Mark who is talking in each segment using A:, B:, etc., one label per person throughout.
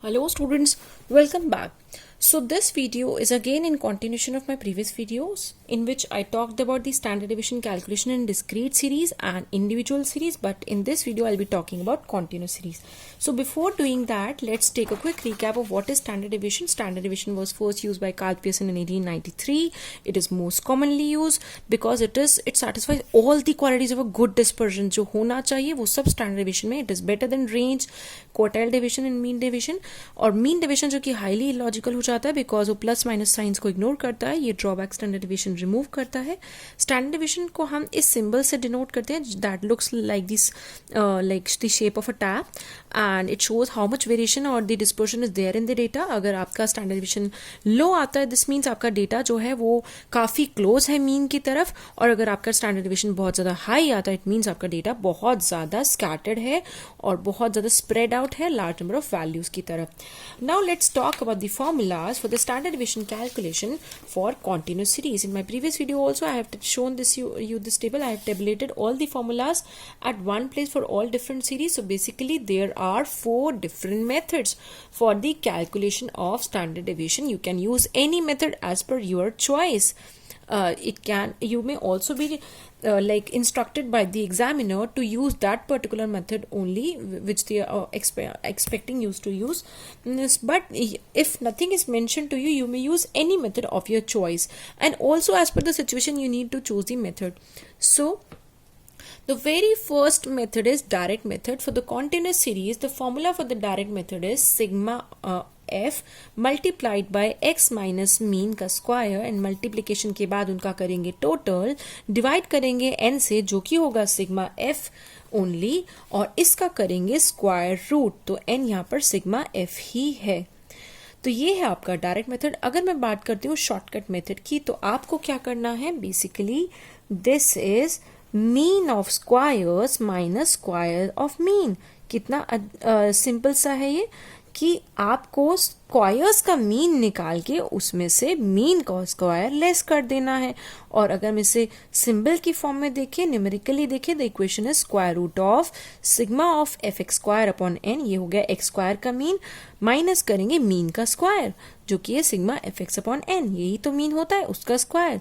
A: Hello students, welcome back. So this video is again in continuation of my previous videos in which I talked about the standard deviation calculation in discrete series and individual series, but in this video I'll be talking about continuous series. So before doing that, let's take a quick recap of what is standard deviation. Standard deviation was first used by Carl Pearson in 1893. It is most commonly used because it satisfies all the qualities of a good dispersion. जो होना चाहिए वो सब standard deviation में. It is better than range, quartile deviation and mean deviation. और mean deviation जो कि highly illogical हो जाता है बिकॉज वो प्लस माइनस साइंस को इग्नोर करता है. ये ड्रॉबैक स्टैंडर्ड डिविजन रिमूव करता है. स्टैंडर्ड डिविजन को हम इस सिंबल से डिनोट करते हैं that looks like this like the shape of a tap and it shows how much variation और the dispersion is there in the data. अगर आपका स्टैंडर्ड डिविजन लो आता है दिस मीन्स आपका डेटा जो है वो काफ़ी क्लोज है मीन की तरफ, और अगर आपका स्टैंडर्ड डिविजन बहुत ज़्यादा हाई आता है इट मीन्स आपका डेटा बहुत ज़्यादा स्कैटर्ड है और बहुत ज़्यादा स्प्रेड आउट है लार्ज नंबर ऑफ वैल्यूज़ की तरफ. Now let's talk about the formulas for the standard deviation calculation for continuous series. In my previous video also I have shown this table. I have tabulated all the formulas at one place for all different series. So basically there are 4 different methods for the calculation of standard deviation. You can use any method as per your choice. You may also be like instructed by the examiner to use that particular method only which they are expecting you to use. But if nothing is mentioned to you, you may use any method of your choice, and also as per the situation you need to choose the method. So the very first method is direct method. For the continuous series, the formula for the direct method is sigma f multiplied by x minus mean का square, and multiplication के बाद उनका करेंगे total, divide करेंगे n से जो कि होगा सिग्मा f ओनली, और इसका करेंगे स्क्वायर रूट, तो n यहाँ पर सिग्मा f ही है. तो ये है आपका डायरेक्ट मेथड. अगर मैं बात करती हूँ शॉर्टकट मेथड की, तो आपको क्या करना है, basically this is mean of squares minus square of mean. कितना सिंपल सा है ये कि आपको स्क्वायर्स का मीन निकाल के उसमें से मीन का स्क्वायर लेस कर देना है. और अगर हम इसे सिंबल की फॉर्म में देखें, न्यूमेरिकली देखें, द इक्वेशन है square root of sigma of f x square upon n. ये हो गया एक्स स्क्वायर का मीन, माइनस करेंगे मीन का स्क्वायर जो कि है sigma f x upon n. यही तो मीन होता है उसका स्क्वायर.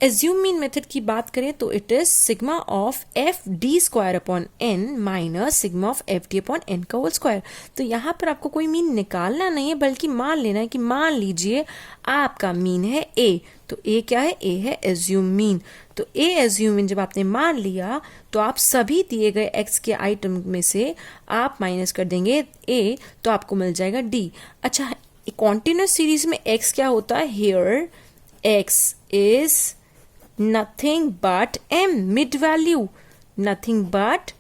A: एज्यूम मीन मेथड की बात करें तो it is sigma of f d square upon N minus sigma of f d upon N का होल स्क्वायर. तो यहाँ पर आपको कोई मीन निकालना नहीं है बल्कि मान लेना है कि मान लीजिए आपका मीन है ए. तो ए क्या है, ए है एज्यूम मीन. तो ए एज्यूम मीन जब आपने मान लिया तो आप सभी दिए गए एक्स के आइटम में से आप माइनस कर देंगे ए, तो आपको मिल जाएगा डी. अच्छा, कॉन्टिन्यूस सीरीज में एक्स क्या होता है, here x is nothing but m, mid value, nothing but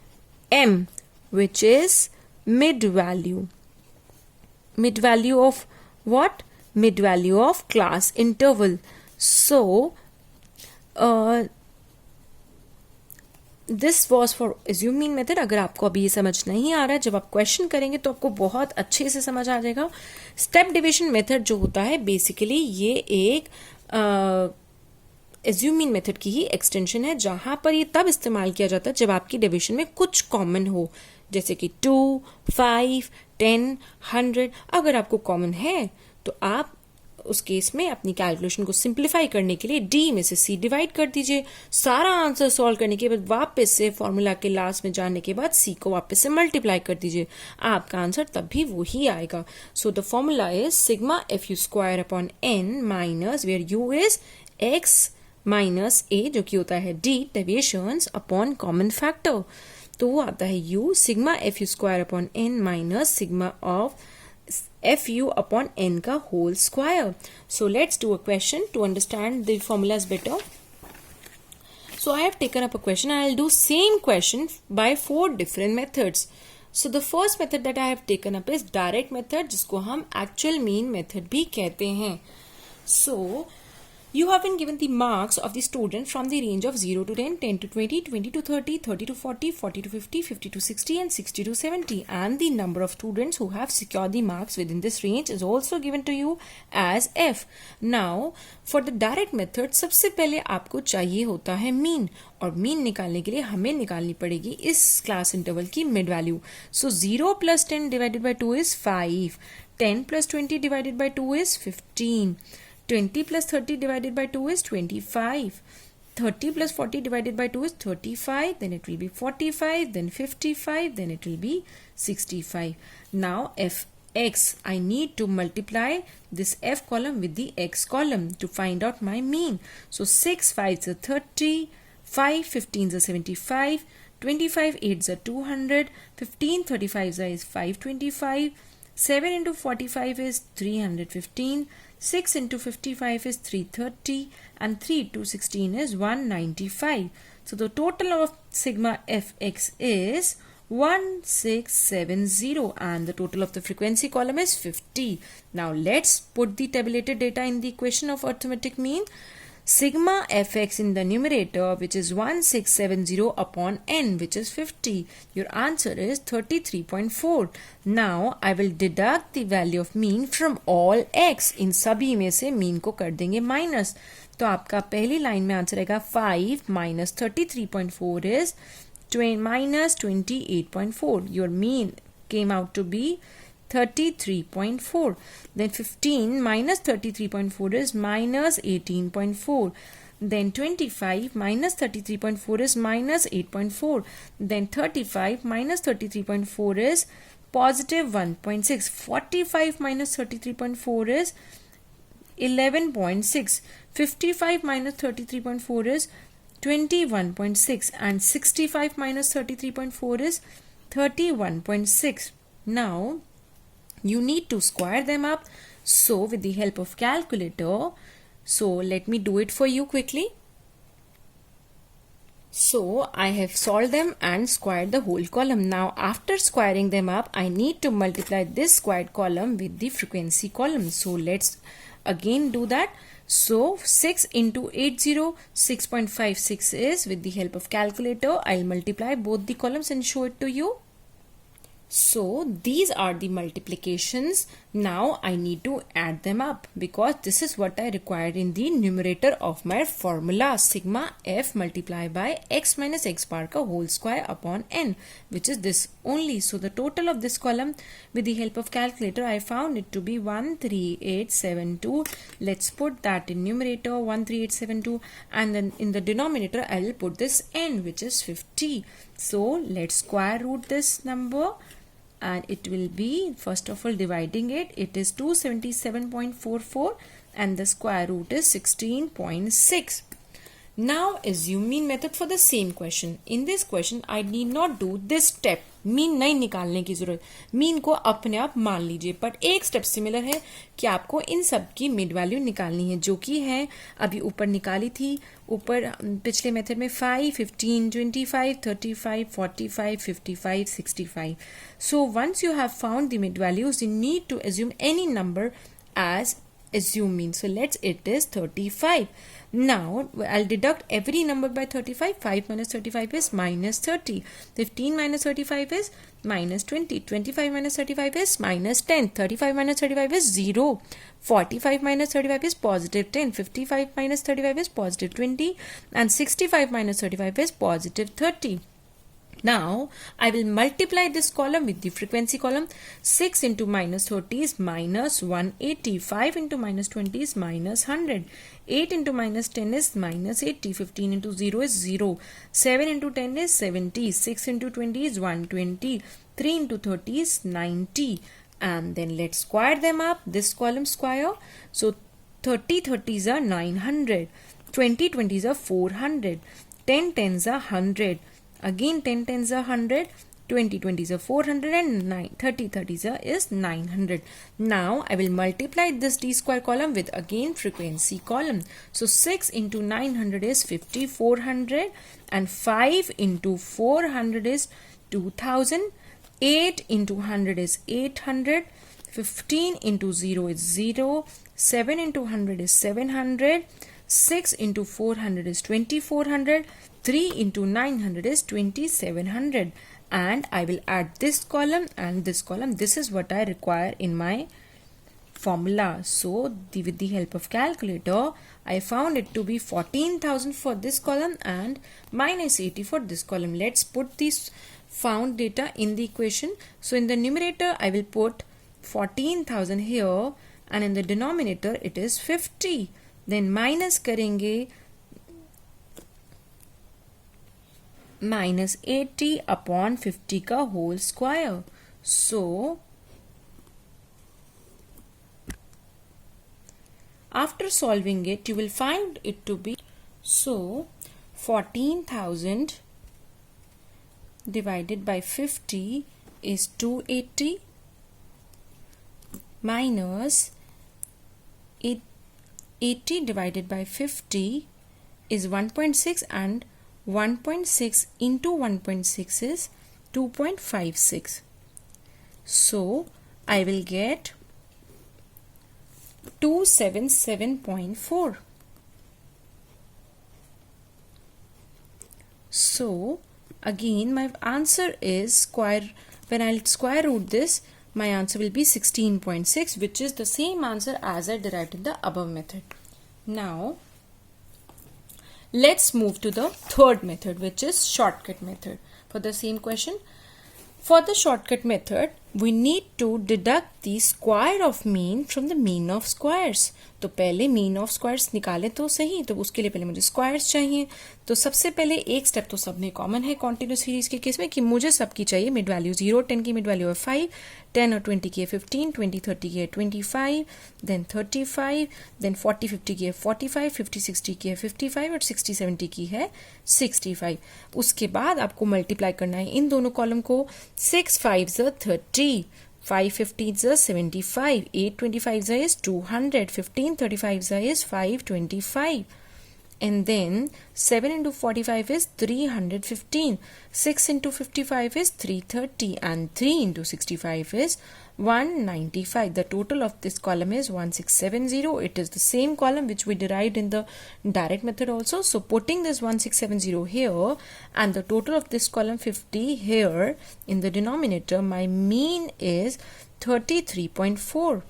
A: m which is mid value. Mid value of what? Mid value of class interval. So this was for assume mean method. अगर आपको अभी ये समझ नहीं आ रहा है, जब आप क्वेश्चन करेंगे तो आपको बहुत अच्छे से समझ आ जाएगा. स्टेप डिविजन मेथड जो होता है बेसिकली ये एक assume mean मेथड की ही एक्सटेंशन है, जहां पर ये तब इस्तेमाल किया जाता है जब आपकी डिविजन में कुछ कॉमन हो, जैसे कि 2, 5, 10, 100. अगर आपको कॉमन है तो आप उस केस में अपनी कैलकुलेशन को सिंप्लीफाई करने के लिए डी में से सी डिवाइड कर दीजिए. सारा आंसर सॉल्व करने के बाद वापस से फॉर्मूला के लास्ट में जाने के बाद सी को वापस से मल्टीप्लाई कर दीजिए, आपका आंसर तब भी वही आएगा. So the formula is sigma F U square upon N minus where U is X minus A जो कि होता है D deviations upon common factor. तो वो आता है u sigma F U square upon N minus sigma of F U upon N का whole square. So let's do a question to understand the formulas better. So I have taken up a question and I'll do same question by 4 different methods. So the first method that I have taken up is direct method, जिसको हम actual mean method भी कहते हैं. So you have been given the marks of the student from the range of 0 to 10, 10 to 20, 20 to 30, 30 to 40, 40 to 50, 50 to 60 and 60 to 70, and the number of students who have secured the marks within this range is also given to you as F. Now for the direct method सबसे पहले आपको चाहिए होता है mean, और mean निकालने के लिए हमें निकालनी पड़ेगी इस क्लास इंटरवल की mid value. So 0 + 10 divided by 2 is 5, 10 plus 20 divided by 2 is 15. 20 plus 30 divided by 2 is 25. 30 plus 40 divided by 2 is 35. Then it will be 45. Then 55. Then it will be 65. Now fx, I need to multiply this f column with the x column to find out my mean. So 6 5s are 30. 5 15s are 75. 25 8s are 200. 15 35s is 525. 7 into 45 is 315. 6 into 55 is 330. And 3 to 16 is 195. So the total of sigma fx is 1670 and the total of the frequency column is 50. Now let's put the tabulated data in the equation of arithmetic mean. Sigma fx in the numerator, which is 1670 upon n, which is 50. Your answer is 33.4. Now I will deduct the value of mean from all x. इन सभी में से mean को कर देंगे minus. तो आपका पहली line में आंसर आएगा 5 minus 33.4 is minus 28.4. Your mean came out to be 33.4. Then 15 minus 33.4 is minus 18.4. Then 25 minus 33.4 is minus 8.4. Then 35 minus 33.4 is positive 1.6. 45 minus 33.4 is 11.6. 55 minus 33.4 is 21.6. And 65 minus 33.4 is 31.6. Now you need to square them up. So with the help of calculator, so let me do it for you quickly. So I have solved them and squared the whole column. Now after squaring them up, I need to multiply this squared column with the frequency column. So let's again do that. So 6 into 80, 6.56 is, with the help of calculator, I'll multiply both the columns and show it to you. So these are the multiplications. Now I need to add them up because this is what I required in the numerator of my formula, sigma f multiplied by x minus x bar ka whole square upon n, which is this only. So the total of this column with the help of calculator, I found it to be 13872. Let's put that in numerator 13872, and then in the denominator I will put this n, which is 50. So let's square root this number. And it will be, first of all, dividing it is 277.44 and the square root is 16.6. Now assume mean method for the same question. In this question I need not do this step, mean नहीं निकालने की जरूरत, mean को अपने आप मान लीजिए. But एक स्टेप सिमिलर है कि आपको इन सब की मिड वैल्यू निकालनी है, जो कि है अभी ऊपर निकाली थी. ऊपर पिछले मेथड में 5, 15, 25, 35, 45, 55, 65. So once you have found the mid values, you need to assume any number as assume mean. So it is 35. Now I'll deduct every number by 35. 5 minus 35 is minus 30. 15 minus 35 is minus 20. 25 minus 35 is minus 10. 35 minus 35 is 0. 45 minus 35 is positive 10. 55 minus 35 is positive 20. And 65 minus 35 is positive 30. Now I will multiply this column with the frequency column. 6 into minus 30 is minus 180. 5 into minus 20 is minus 100. 8 into minus 10 is minus 80. 15 into 0 is 0. 7 into 10 is 70. 6 into 20 is 120. 3 into 30 is 90. And then let's square them up. This column square. So 30 30s are 900. 20 20s are 400. 10 10s are 100. Again 10 10s are 100, 20 20s are 400, and 30 30s is 900. Now I will multiply this d square column with again frequency column. So 6 into 900 is 5400, and 5 into 400 is 2000. 8 into 100 is 800. 15 into 0 is 0. 7 into 100 is 700. 6 into 400 is 2400. 3 into 900 is 2700, and I will add this column and this column. This is what I require in my formula. So with the help of calculator, I found it to be 14,000 for this column and minus 80 for this column. Let's put this found data in the equation. So in the numerator I will put 14,000 here and in the denominator it is 50. Then minus करेंगे minus 80 upon 50 का whole square. So after solving it you will find it to be, so 14,000 divided by 50 is 280 minus 80 divided by 50 is 1.6 and 1.6 into 1.6 is 2.56. So I will get 277.4. So again my answer is when I'll square root this, my answer will be 16.6, which is the same answer as I derived in the above method. Now let's move to the third method, which is shortcut method for the same question. For the shortcut method, we need to deduct the square of mean from the mean of squares. तो पहले mean of squares निकाले तो सही, तो उसके लिए पहले मुझे squares चाहिए. तो सबसे पहले एक स्टेप तो सब में कॉमन है continuous series के केस में कि मुझे सबकी चाहिए मिड वैल्यू 0, 10 की मिड वैल्यू है 5, 10 और 20 की है 15, 20 30 की है 25, then 35, then 40 50 की है 45, 50 60 की है 55 और 60 70 की है 65. उसके बाद आपको मल्टीप्लाई करना है इन दोनों कॉलम को. 6 5 30, 5 15 75, 8 25 is 200, 15 35 is 525, and then 7 into 45 is 315, 6 into 55 is 330, and 3 into 65 is 195. The total of this column is 1670. It is the same column which we derived in the direct method also. So putting this 1670 here and the total of this column 50 here in the denominator, my mean is 33.4.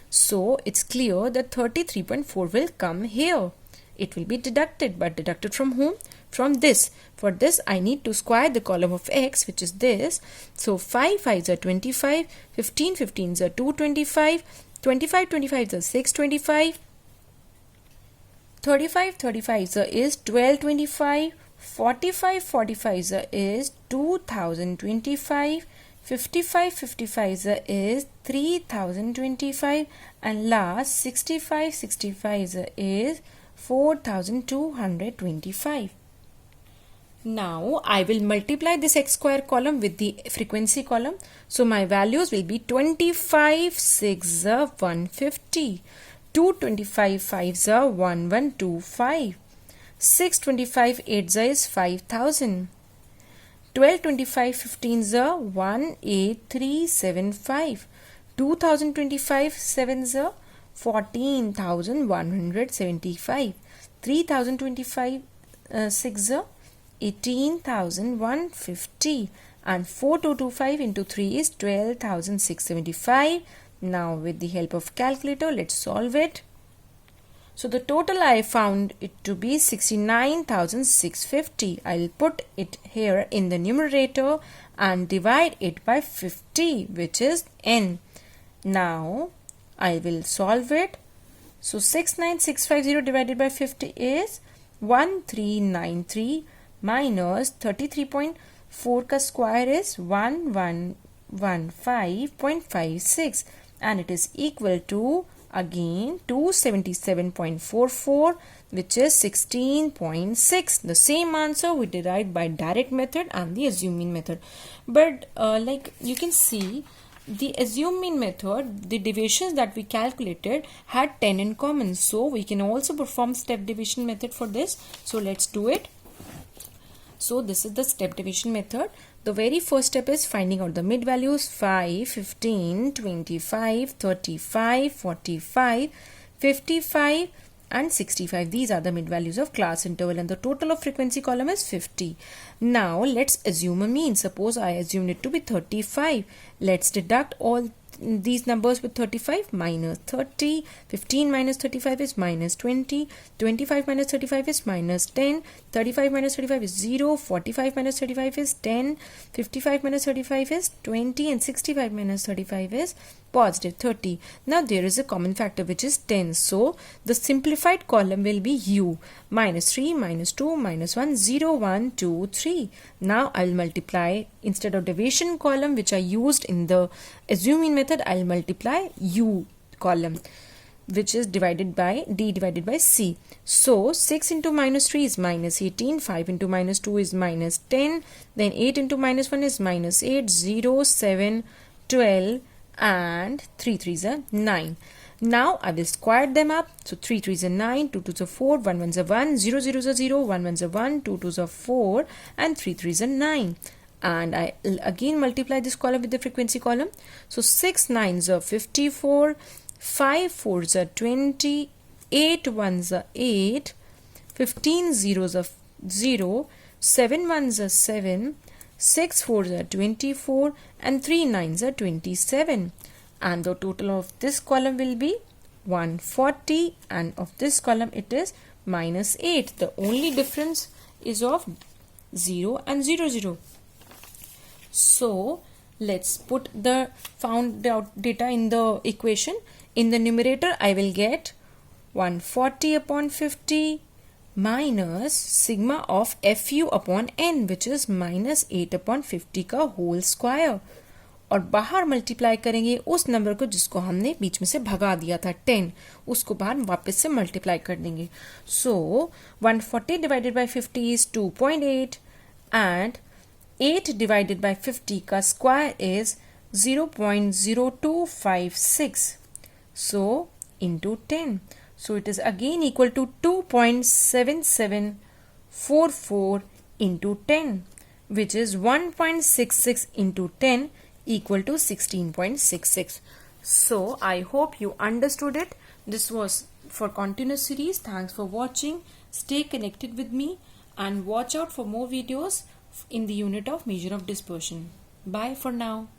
A: So it's clear that 33.4 will come here. It will be deducted, but deducted from whom? From this. For this I need to square the column of x, which is this. So 5 5s are 25, 15 15s are 225, 25 25s are 625, 35 35s is 1225, 45 45s is 2025, 55 55s is 3025, and last 65 65s is 4225. Now I will multiply this x square column with the frequency column. So my values will be 25 6 are 150, 225 5s are 1125, 625 8s is 5000, 1225 15s are 18375, 2025 7s are 14,175, 3025 6 are 18,150, and 4225 into 3 is 12,675. Now with the help of calculator, let's solve it. So the total I found it to be 69,650. I'll put it here in the numerator and divide it by 50, which is n. Now I will solve it. So 69650 divided by 50 is 1393 minus 33.4 ka square is 1115.56, and it is equal to again 277.44, which is 16.6. The same answer we derived by direct method and the assume mean method. But like you can see, the assume mean method, the divisions that we calculated had 10 in common. So we can also perform step division method for this. So let's do it. So this is the step division method. The very first step is finding out the mid values: 5, 15, 25, 35, 45, 55 and 65. These are the mid values of class interval, and the total of frequency column is 50. Now let's assume a mean. Suppose I assumed it to be 35. Let's deduct all these numbers with 35. Minus 30, 15 minus 35 is minus 20, 25 minus 35 is minus 10, 35 minus 35 is 0, 45 minus 35 is 10, 55 minus 35 is 20, and 65 minus 35 is positive 30. Now there is a common factor which is 10. So the simplified column will be U. Minus 3, minus 2, minus 1, 0, 1, 2, 3. Now I'll multiply, instead of division column which I used in the assuming method, I'll multiply U column, which is divided by D divided by C. So 6 into minus 3 is minus 18, 5 into minus 2 is minus 10, then 8 into minus 1 is minus 8, 0, 7, 12 and 3 3s are 9. Now I will square them up. So 3 3s are 9, 2 2s are 4, 1 1s are 1, 0 0s are 0, 1 1s are 1, 2 2s are 4 and 3 3s are 9. And I again multiply this column with the frequency column. So 6 9s are 54, 5 4s are 20, 8 1s are 8, 15 zeros are 0, 7 1s are 7, 6 4s are 24 and 3 9s are 27. And the total of this column will be 140 and of this column it is minus 8. The only difference is of 0 and 0 0. So let's put the found out data in the equation. In the numerator I will get 140 upon 50 minus sigma of FU upon N, which is minus 8 upon 50 का whole square. और बाहर multiply करेंगे उस number को जिसको हमने बीच में से भगा दिया था 10, उसको बाहर वापस से मल्टीप्लाई कर देंगे. So 140 divided by 50 is 2.8 and 8 divided by 50 का square is 0.0256. So into 10. So it is again equal to 2.7744 into 10, which is 1.66 into 10 equal to 16.66. So I hope you understood it. This was for continuous series. Thanks for watching. Stay connected with me and watch out for more videos in the unit of measure of dispersion. Bye for now.